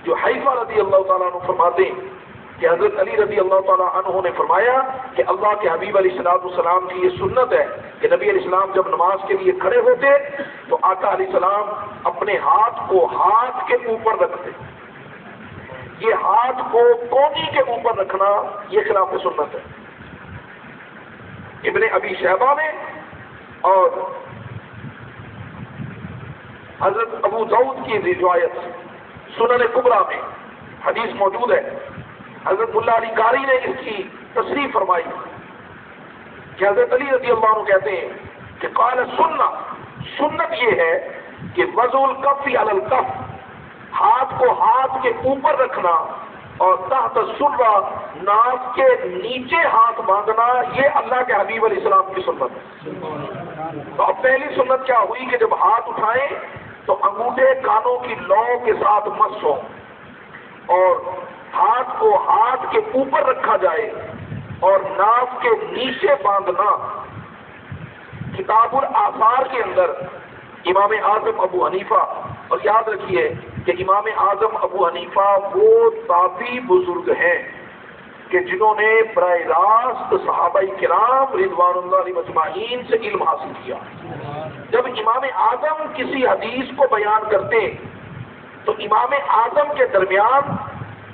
جو حیفہ رضی اللہ تعالیٰ عنہ فرماتے ہیں کہ حضرت علی رضی اللہ تعالیٰ عنہ نے فرمایا کہ اللہ کے حبیب علیہ السلام کی یہ سنت ہے کہ نبی علیہ السلام جب نماز کے لیے کھڑے ہوتے تو آقا علیہ السلام اپنے ہاتھ کو ہاتھ کے اوپر رکھتے. یہ ہاتھ کو کونی کے اوپر رکھنا یہ خلاف سنت ہے. ابن ابی شیبہ میں اور حضرت ابو داؤد کی روایت سنن کبریٰ میں حدیث موجود ہے. حضرت ملا علی قاری نے اس کی تصریح فرمائی کہ حضرت علی رضی اللہ عنہ کہتے ہیں کہ قال سنت یہ ہے کہ وضع الکف علی الکف، ہاتھ کو ہاتھ کے اوپر رکھنا، اور تحت السرہ ناف کے نیچے ہاتھ باندھنا، یہ اللہ کے حبیب علیہ السلام کی سنت ہے. تو اب پہلی سنت کیا ہوئی کہ جب ہاتھ اٹھائیں تو انگوٹھے کانوں کی لو کے ساتھ مس ہو اور ہاتھ کو ہاتھ کے اوپر رکھا جائے اور ناف کے نیچے باندھنا. کتاب الآثار کے اندر امام اعظم ابو حنیفہ، اور یاد رکھیے کہ امام اعظم ابو حنیفہ وہ تابعی بزرگ ہیں کہ جنہوں نے براہ راست صحابہ کرام رضوان اللہ علیہ مجمعین سے علم حاصل کیا. جب امام اعظم کسی حدیث کو بیان کرتے تو امام اعظم کے درمیان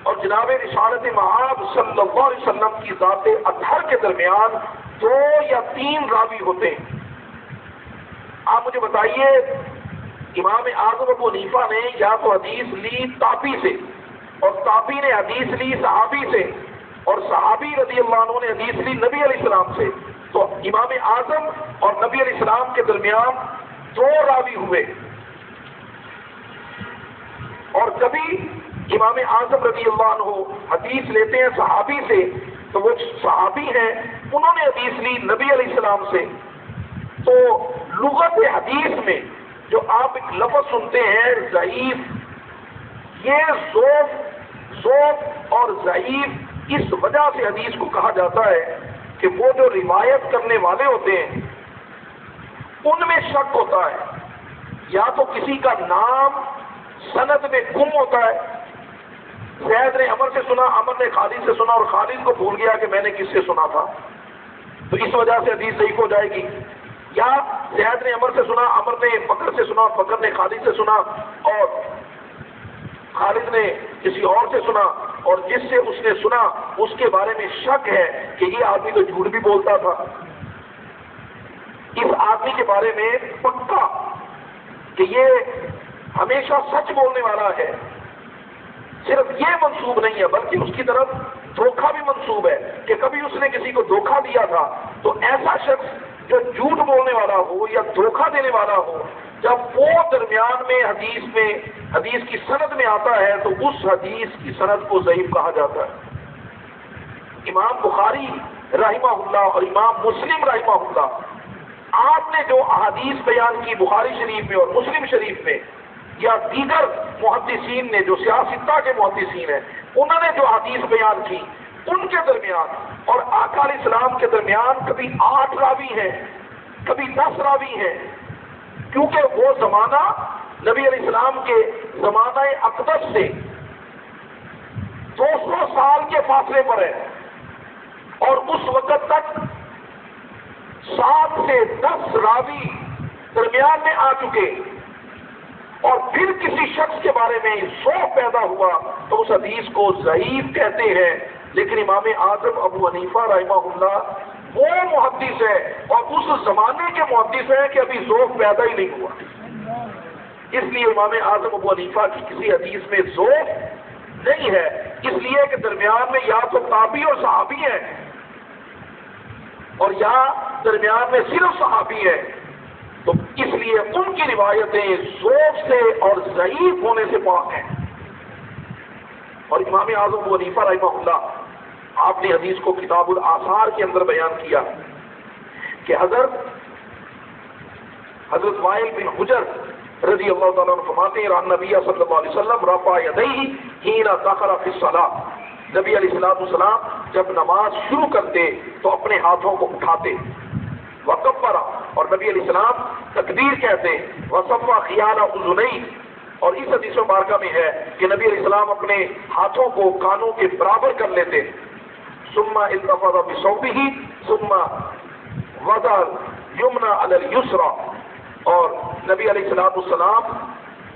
اور جناب رسالت مآب صلی اللہ علیہ وسلم کی ذات اطہر کے درمیان 2 یا 3 راوی ہوتے ہیں. آپ مجھے بتائیے، امام اعظم ابو حنیفہ نے یا تو حدیث لی تابعی سے، اور تابعی نے حدیث لی صحابی سے، اور صحابی رضی اللہ عنہ نے حدیث لی نبی علیہ السلام سے. تو امام اعظم اور نبی علیہ السلام کے درمیان 2 راوی ہوئے. اور کبھی امام اعظم رضی اللہ عنہ حدیث لیتے ہیں صحابی سے تو وہ صحابی ہیں، انہوں نے حدیث لی نبی علیہ السلام سے. تو لغت حدیث میں جو آپ ایک لفظ سنتے ہیں ضعیف، یہ ضعف اور ضعیف اس وجہ سے حدیث کو کہا جاتا ہے کہ وہ جو روایت کرنے والے ہوتے ہیں ان میں شک ہوتا ہے، یا تو کسی کا نام سند میں گم ہوتا ہے. زید نے عمر سے سنا، عمر نے خالد سے سنا، اور خالد کو بھول گیا کہ میں نے کس سے سنا تھا، تو اس وجہ سے حدیث ضعیف ہو جائے گی. یا زید نے عمر سے سنا، عمر نے بکر سے سنا، بکر نے خالد سے سنا، اور خالد نے کسی اور سے سنا، اور جس سے اس نے سنا اس کے بارے میں شک ہے کہ یہ آدمی تو جھوٹ بھی بولتا تھا. اس آدمی کے بارے میں پکا کہ یہ ہمیشہ سچ بولنے والا ہے. صرف یہ منسوب نہیں ہے بلکہ اس کی طرف دھوکہ بھی منسوب ہے کہ کبھی اس نے کسی کو دھوکہ دیا تھا. تو ایسا شخص جو جھوٹ بولنے والا ہو یا دھوکہ دینے والا ہو، جب وہ درمیان میں حدیث کی سند میں آتا ہے تو اس حدیث کی سند کو ضعیف کہا جاتا ہے. امام بخاری رحمہ اللہ اور امام مسلم رحمہ اللہ، آپ نے جو احادیث بیان کی بخاری شریف میں اور مسلم شریف میں، یا دیگر محدثین نے جو سیاستہ کے محدثین ہیں انہوں نے جو حدیث بیان کی، ان کے درمیان اور آقا علیہ السلام کے درمیان کبھی 8 راوی ہیں، کبھی 10 راوی ہیں، کیونکہ وہ زمانہ نبی علیہ السلام کے زمانہ اقدس سے 200 سال کے فاصلے پر ہے، اور اس وقت تک 7 سے 10 راوی درمیان میں آ چکے، اور پھر کسی شخص کے بارے میں ذوق پیدا ہوا تو اس حدیث کو ضعیف کہتے ہیں. لیکن امام اعظم ابو حنیفہ رحمہ اللہ وہ محدث ہے اور اس زمانے کے محدث ہیں کہ ابھی ذوق پیدا ہی نہیں ہوا. اس لیے امام اعظم ابو حنیفہ کی کسی حدیث میں ذوق نہیں ہے، اس لیے کہ درمیان میں یا تو تابعی اور صحابی ہیں، اور یا درمیان میں صرف صحابی ہے. تو اس لیے ان کی روایتیں ذوق سے اور ضعیف ہونے سے پاک ہیں. اور امام اعظم ابو حنیفہ رحمہ اللہ، آپ نے حدیث کو کتاب الآثار کے اندر بیان کیا کہ حضرت وائل بن حجر رضی اللہ تعالیٰ عنہ فرماتے ہیں ران نبی صلی اللہ علیہ وسلم رفع یدیہ حین دخل فی الصلاۃ، نبی علیہ السلام جب نماز شروع کرتے تو اپنے ہاتھوں کو اٹھاتے. وکبر، اور نبی علیہ السلام تکبیر کہتے، وصفا خیال اذنین، اور اس حدیث مبارکہ میں ہے کہ نبی علیہ السلام اپنے ہاتھوں کو کانوں کے برابر کر لیتے، ثم التفظ بصوبه ثم وضع یمنا علی الیسرا، اور نبی علیہ السلام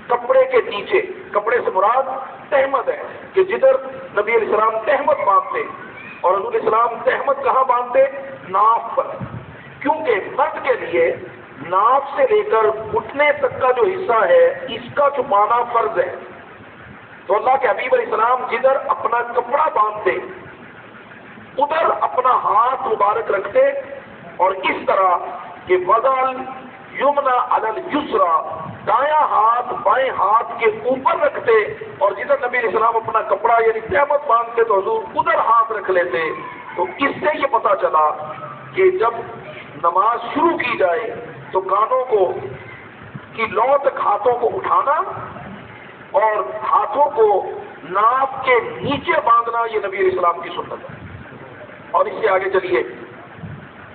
کپڑے کے نیچے، کپڑے سے مراد تہمت ہے کہ جدھر نبی علیہ السلام تہمت باندھتے، اور حضور علیہ السلام تہمت کہاں باندھتے؟ ناف پر، کیونکہ مرد کے لیے ناف سے لے کر گھٹنے تک کا جو حصہ ہے اس کا چھپانا فرض ہے۔ تو اللہ کے حبیب علیہ السلام جدھر اپنا کپڑا باندھتے ادھر اپنا ہاتھ مبارک رکھتے، اور اس طرح کہ وضع یمنا علی الیسرا، دایاں ہاتھ بائیں ہاتھ کے اوپر رکھتے، اور جدھر نبی علیہ السلام اپنا کپڑا یعنی تہمت باندھتے تو حضور ادھر ہاتھ رکھ لیتے۔ تو اس سے یہ پتا چلا کہ جب نماز شروع کی جائے تو کانوں کو کی لو تک ہاتھوں کو اٹھانا اور ہاتھوں کو ناف کے نیچے باندھنا، یہ نبی علیہ السلام کی سنت ہے۔ اور اس سے آگے چلیے،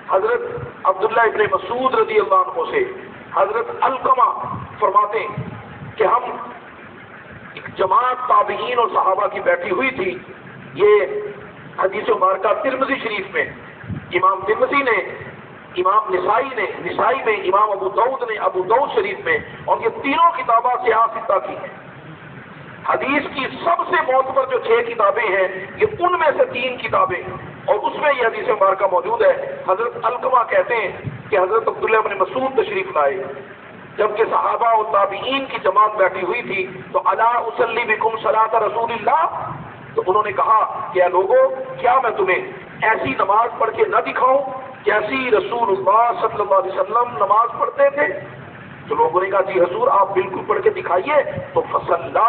حضرت عبداللہ ابن مسعود رضی اللہ عنہ سے حضرت علقمہ فرماتے ہیں کہ ہم ایک جماعت تابعین اور صحابہ کی بیٹھی ہوئی تھی، یہ حدیث مبارکہ ترمذی شریف میں امام ترمذی نے، امام نسائی میں، امام ابو داؤد شریف میں، اور یہ تینوں کتابیں سیاستہ کی ہیں۔ حدیث کی سب سے معتبر جو 6 کتابیں ہیں یہ ان میں سے 3 کتابیں، اور اس میں یہ حدیث مبارکہ موجود ہے۔ حضرت علقمہ کہتے ہیں کہ حضرت عبداللہ بن مسعود تشریف لائے، جبکہ صحابہ اور تابعین کی جماعت بیٹھی ہوئی تھی، تو الا اصلی بکم صلاۃ رسول اللہ، تو انہوں نے کہا کہ اے لوگوں، کیا میں تمہیں ایسی نماز پڑھ کے نہ دکھاؤں جیسی رسول اللہ صلی اللہ علیہ وسلم نماز پڑھتے تھے؟ تو لوگوں نے کہا جی حضور آپ بالکل پڑھ کے دکھائیے۔ تو فصلا،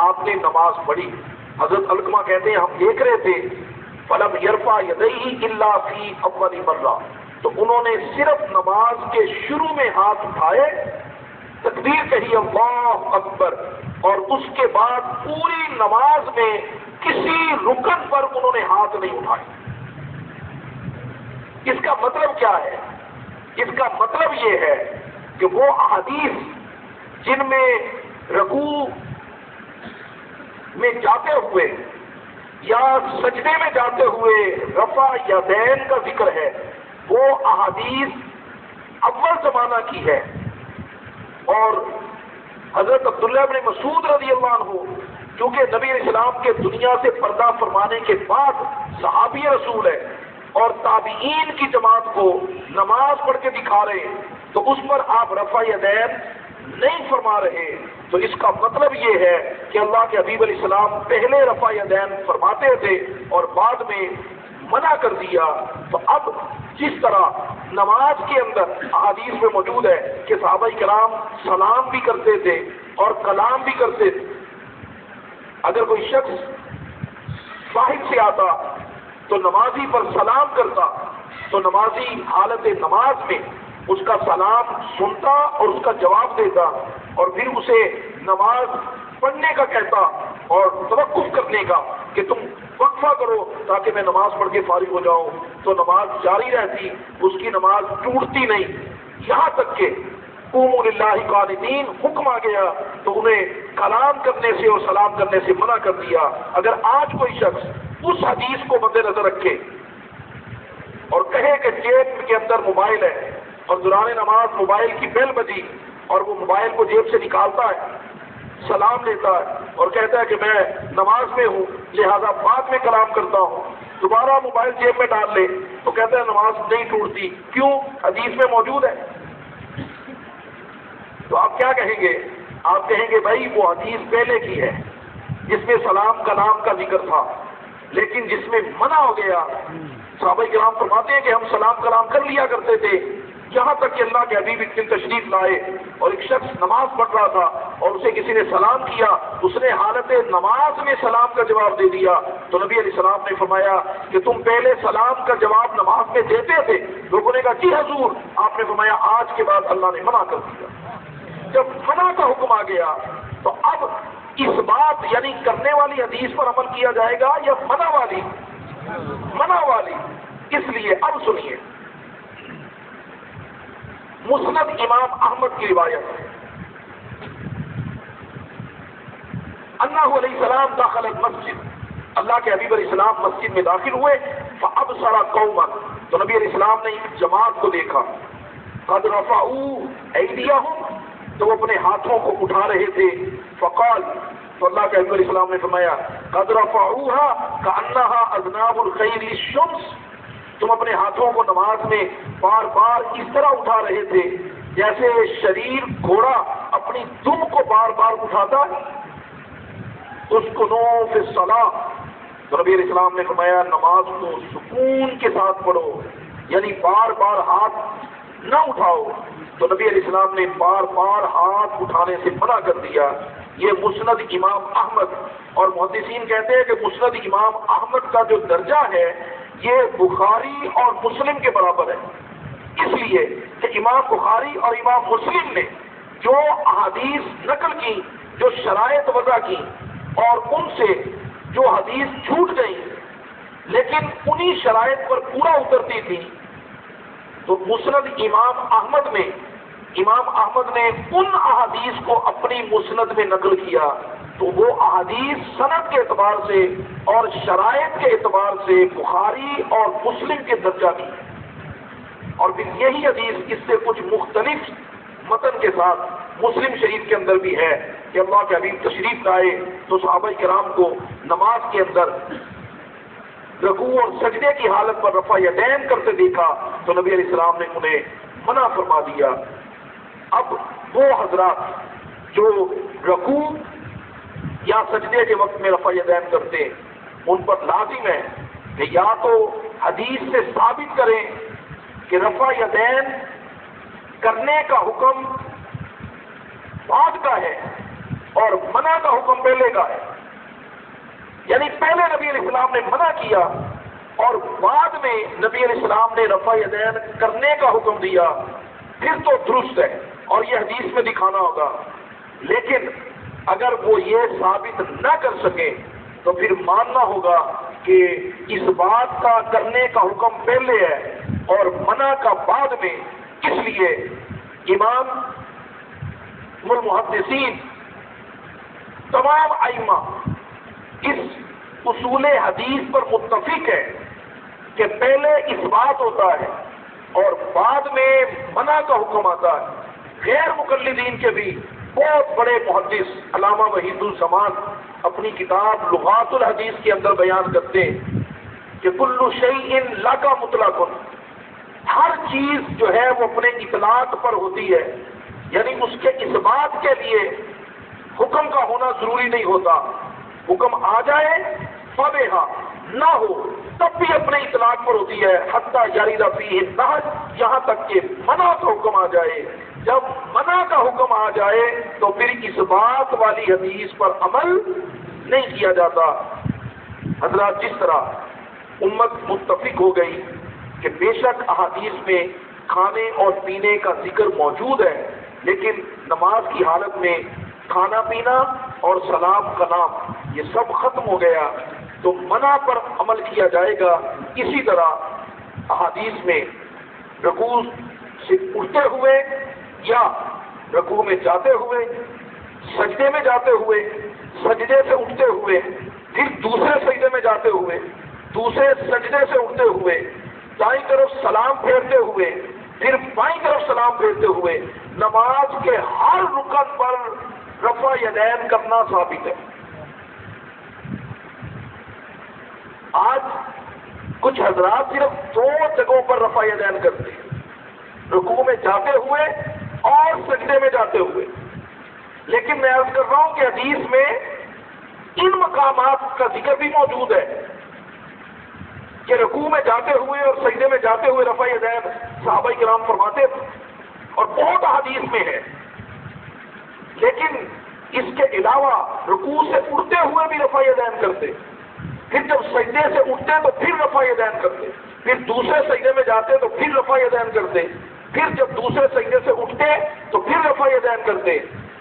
آپ نے نماز پڑھی۔ حضرت علقمہ کہتے ہیں ہم دیکھ رہے تھے، فلم یرفع یدیہ الا فی اول مرہ، تو انہوں نے صرف نماز کے شروع میں ہاتھ اٹھائے، تکبیر کہی اللہ اکبر، اور اس کے بعد پوری نماز میں کسی رکن پر انہوں نے ہاتھ نہیں اٹھائے۔ اس کا مطلب کیا ہے؟ اس کا مطلب یہ ہے کہ وہ احادیث جن میں رکوع میں جاتے ہوئے یا سجدے میں جاتے ہوئے رفع یدین کا ذکر ہے، وہ احادیث اول زمانہ کی ہے، اور حضرت عبداللہ بن مسعود رضی اللہ عنہ چونکہ نبی علیہ السلام کے دنیا سے پردہ فرمانے کے بعد صحابی رسول ہے، اور تابعین کی جماعت کو نماز پڑھ کے دکھا رہے ہیں، تو اس پر آپ رفع یدین نہیں فرما رہے۔ تو اس کا مطلب یہ ہے کہ اللہ کے حبیب علیہ السلام پہلے رفع یدین فرماتے تھے اور بعد میں منع کر دیا۔ تو اب جس طرح نماز کے اندر احادیث میں موجود ہے کہ صحابہ کرام سلام بھی کرتے تھے اور کلام بھی کرتے تھے، اگر کوئی شخص صاحب سے آتا تو نمازی پر سلام کرتا، تو نمازی حالت نماز میں اس کا سلام سنتا اور اس کا جواب دیتا، اور پھر اسے نماز پڑھنے کا کہتا اور توقف کرنے کا کہ تم وقفہ کرو تاکہ میں نماز پڑھ کے فارغ ہو جاؤں، تو نماز جاری رہتی، اس کی نماز ٹوٹتی نہیں، یہاں تک کہ قوموا للہ قانتین حکم آ گیا تو انہیں کلام کرنے سے اور سلام کرنے سے منع کر دیا۔ اگر آج کوئی شخص اس حدیث کو مد نظر رکھے اور کہے کہ جیب کے اندر موبائل ہے اور دوران نماز موبائل کی بیل بجی اور وہ موبائل کو جیب سے نکالتا ہے، سلام لیتا ہے اور کہتا ہے کہ میں نماز میں ہوں لہذا بعد میں کلام کرتا ہوں، دوبارہ موبائل جیب میں ڈال لے، تو کہتا ہے نماز نہیں ٹوٹتی، کیوں؟ حدیث میں موجود ہے۔ تو آپ کیا کہیں گے؟ آپ کہیں گے بھائی وہ حدیث پہلے کی ہے جس میں سلام کلام کا ذکر تھا، لیکن جس میں منع ہو گیا، صحابہ کرام فرماتے ہیں کہ ہم سلام کلام کر لیا کرتے تھے، یہاں تک کہ اللہ کے حبیب ایک دن تشریف لائے اور ایک شخص نماز پڑھ رہا تھا اور اسے کسی نے سلام کیا، اس نے حالت نماز میں سلام کا جواب دے دیا، تو نبی علیہ السلام نے فرمایا کہ تم پہلے سلام کا جواب نماز میں دیتے تھے؟ لوگوں نے کہا جی حضور۔ آپ نے فرمایا آج کے بعد اللہ نے منع کر دیا۔ جب منع کا حکم آ گیا تو اب اس بات یعنی کرنے والی حدیث پر عمل کیا جائے گا یا منع والی؟ منع والی۔ اس لیے اب سنیے، مسند امام احمد کی روایت ہے، انہ علیہ السلام داخل المسجد، اللہ کے حبیب علیہ السلام مسجد میں داخل ہوئے، فابصر قوما، تو نبی علیہ السلام نے ایک جماعت کو دیکھا، قد رفعوا ایدیہم، تو وہ اپنے ہاتھوں کو اٹھا رہے تھے، فقال، تو اللہ کے حبیب علیہ السلام نے فرمایا، قد رفعوها كأنها اذناب الخيل الشمس، تم اپنے ہاتھوں کو نماز میں بار بار اس طرح اٹھا رہے تھے جیسے شریر گھوڑا اپنی دم کو بار بار اٹھاتا ہے، اسکنوا فی الصلاۃ، تو نبی علیہ السلام نے فرمایا نماز کو سکون کے ساتھ پڑھو، یعنی بار بار ہاتھ نہ اٹھاؤ، تو نبی علیہ السلام نے بار بار ہاتھ اٹھانے سے منع کر دیا۔ یہ مسند امام احمد، اور محدثین کہتے ہیں کہ مسند امام احمد کا جو درجہ ہے یہ بخاری اور مسلم کے برابر ہے، اس لیے کہ امام بخاری اور امام مسلم نے جو احادیث نقل کی، جو شرائط وضع کی، اور ان سے جو حدیث چھوٹ گئی لیکن انہی شرائط پر پورا اترتی تھی، تو مسند امام احمد نے ان احادیث کو اپنی مسند میں نقل کیا، تو وہ احادیث سند کے اعتبار سے اور شرائط کے اعتبار سے بخاری اور مسلم کے درجہ کی، اور پھر یہی حدیث اس سے کچھ مختلف متن کے ساتھ مسلم شریف کے اندر بھی ہے کہ اللہ کے حبیب تشریف لائے تو صحابہ کرام کو نماز کے اندر رکوع اور سجدے کی حالت پر رفع یدین کرتے دیکھا، تو نبی علیہ السلام نے انہیں منع فرما دیا۔ اب وہ حضرات جو رکوع یا سجدے کے وقت میں رفع یدین کرتے ہیں، ان پر لازم ہے کہ یا تو حدیث سے ثابت کریں کہ رفع یدین کرنے کا حکم بعد کا ہے اور منع کا حکم پہلے کا ہے، یعنی پہلے نبی علیہ السلام نے منع کیا اور بعد میں نبی علیہ السلام نے رفع یدین کرنے کا حکم دیا، پھر تو درست ہے اور یہ حدیث میں دکھانا ہوگا۔ لیکن اگر وہ یہ ثابت نہ کر سکے تو پھر ماننا ہوگا کہ اس بات کا کرنے کا حکم پہلے ہے اور منع کا بعد میں، اس لیے امام المحدثین تمام ائمہ اس اصول حدیث پر متفق ہے کہ پہلے اس بات ہوتا ہے اور بعد میں منع کا حکم آتا ہے۔ غیر مقلدین کے بھی بہت بڑے محدث علامہ وحید الزمان اپنی کتاب لغات الحدیث کے اندر بیان کرتے ہیں کہ کل شیء لک مطلق، ہر چیز جو ہے وہ اپنے اطلاق پر ہوتی ہے، یعنی اس کے اس بات کے لیے حکم کا ہونا ضروری نہیں ہوتا، حکم آ جائے فبہا، نہ ہو تب بھی اپنے اطلاق پر ہوتی ہے، حتی یرد فیہ النہی، یہاں تک کہ منع کا حکم آ جائے۔ جب منع کا حکم آ جائے تو پھر اس بات والی حدیث پر عمل نہیں کیا جاتا۔ حضرات، جس طرح امت متفق ہو گئی کہ بے شک احادیث میں کھانے اور پینے کا ذکر موجود ہے، لیکن نماز کی حالت میں کھانا پینا اور سلام کلام یہ سب ختم ہو گیا، تو منع پر عمل کیا جائے گا۔ اسی طرح احادیث میں رکوع سے اٹھتے ہوئے یا رکوع میں جاتے ہوئے، سجدے میں جاتے ہوئے، سجدے سے اٹھتے ہوئے، پھر دوسرے سجدے میں جاتے ہوئے، دوسرے سجدے سے اٹھتے ہوئے، دائیں طرف سلام پھیرتے ہوئے، پھر بائیں طرف سلام پھیرتے ہوئے، نماز کے ہر رکن پر رفع یدین کرنا ثابت ہے۔ آج کچھ حضرات صرف 2 جگہوں پر رفع یدین کرتے ہیں، رکوع میں جاتے ہوئے اور سجدے میں جاتے ہوئے، لیکن میں عرض کر رہا ہوں کہ حدیث میں ان مقامات کا ذکر بھی موجود ہے کہ رکوع میں جاتے ہوئے اور سجدے میں جاتے ہوئے رفع یدین صحابہ کرام فرماتے تھے، اور بہت حدیث میں ہے، لیکن اس کے علاوہ رکوع سے اٹھتے ہوئے بھی رفع یدین کرتے، پھر جب سجدے سے اٹھتے تو پھر رفع یدین کرتے، پھر دوسرے سجدے میں جاتے تو پھر رفع یدین کرتے، پھر جب دوسرے سجدے سے اٹھتے تو پھر رفع یدین کرتے،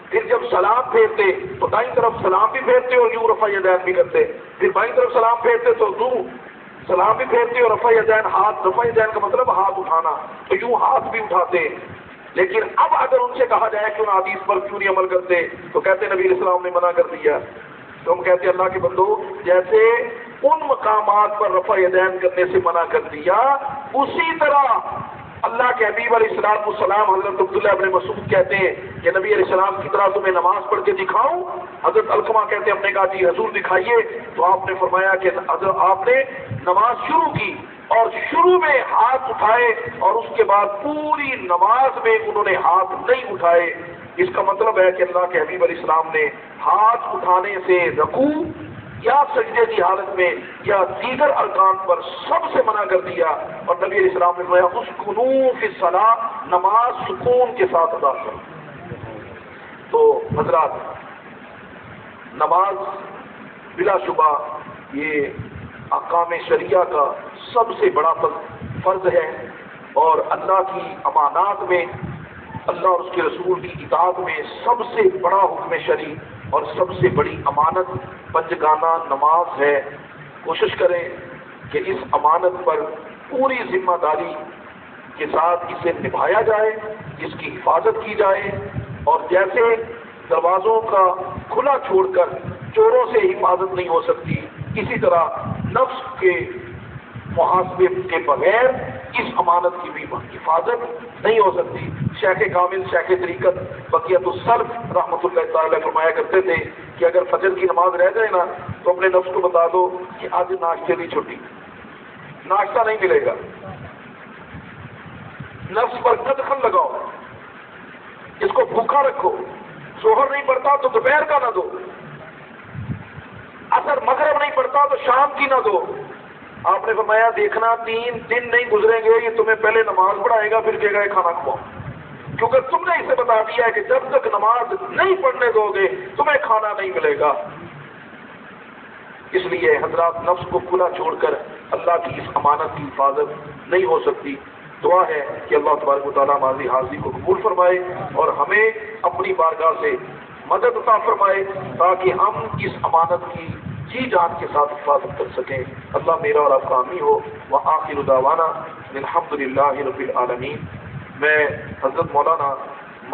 پھر جب سلام پھیرتے تو دائیں طرف سلام بھی پھیرتے اور یوں رفع یدین بھی کرتے، پھر بائیں طرف سلام پھیرتے تو یوں سلام بھی پھیرتے اور رفع یدین، ہاتھ، رفع یدین کا مطلب ہاتھ اٹھانا، تو یوں ہاتھ بھی اٹھاتے۔ لیکن اب اگر ان سے کہا جائے کہ ان حدیث پر کیوں نہیں عمل کرتے تو کہتے نبی علیہ السلام نے منع کر دیا. تو ہم کہتے ہیں اللہ کے بندو جیسے ان مقامات پر رفع یدین کرنے سے منع کر دیا اسی طرح اللہ کے حبیب علیہ السلام حضرت عبداللہ ابن مسعود کہتے ہیں کہ نبی علیہ السلام کی طرح تمہیں نماز پڑھ کے دکھاؤں. حضرت علقمہ کہتے ہیں ہم نے کہا جی حضور دکھائیے. تو آپ نے فرمایا کہ آپ نے نماز شروع کی اور شروع میں ہاتھ اٹھائے اور اس کے بعد پوری نماز میں انہوں نے ہاتھ نہیں اٹھائے. اس کا مطلب ہے کہ اللہ کے حبیب علیہ السلام نے ہاتھ اٹھانے سے رکوع یا سجدے کی حالت میں یا دیگر ارکان پر سب سے منع کر دیا. اور نبی علیہ السلام نے فرمایا اسکنوا فی الصلاۃ، نماز سکون کے ساتھ ادا کرو. تو حضرات نماز بلا شبہ یہ احکام شریعہ کا سب سے بڑا فرض ہے اور اللہ کی امانات میں اللہ اور اس کے رسول کی اطاعت میں سب سے بڑا حکم شرعی اور سب سے بڑی امانت پنجگانہ نماز ہے. کوشش کریں کہ اس امانت پر پوری ذمہ داری کے ساتھ اسے نبھایا جائے، اس کی حفاظت کی جائے. اور جیسے دروازوں کا کھلا چھوڑ کر چوروں سے حفاظت نہیں ہو سکتی، اسی طرح نفس کے محاسبے کے بغیر اس امانت کی بھی حفاظت نہیں ہو سکتی. شیخ کامل شیخ طریقت بقیت السلف رحمۃ اللہ تعالی فرمایا کرتے تھے کہ اگر فجر کی نماز رہ جائے نا تو اپنے نفس کو بتا دو کہ آج ناشتے کی چھٹی، ناشتہ نہیں ملے گا. نفس پر قدخن لگاؤ، اس کو بھوکا رکھو. ظہر نہیں پڑتا تو دوپہر کا نہ دو، عصر مغرب نہیں پڑتا تو شام کی نہ دو. آپ نے فرمایا دیکھنا 3 دن نہیں گزریں گے یہ تمہیں پہلے نماز پڑھائے گا پھر کہے گا کھانا کھواؤ، کیونکہ تم نے اسے بتا دیا ہے کہ جب تک نماز نہیں پڑھنے دو گے تمہیں کھانا نہیں ملے گا. اس لیے حضرات نفس کو کھلا چھوڑ کر اللہ کی اس امانت کی حفاظت نہیں ہو سکتی. دعا ہے کہ اللہ تبارک و تعالیٰ ماضی حاضری کو قبول فرمائے اور ہمیں اپنی بارگاہ سے مدد عطا فرمائے تاکہ ہم اس امانت کی جی جان کے ساتھ حفاظت کر سکیں. اللہ میرا اور آپ کا حامی ہو. وآخر دعوانا الحمد للہ رب العالمین. میں حضرت مولانا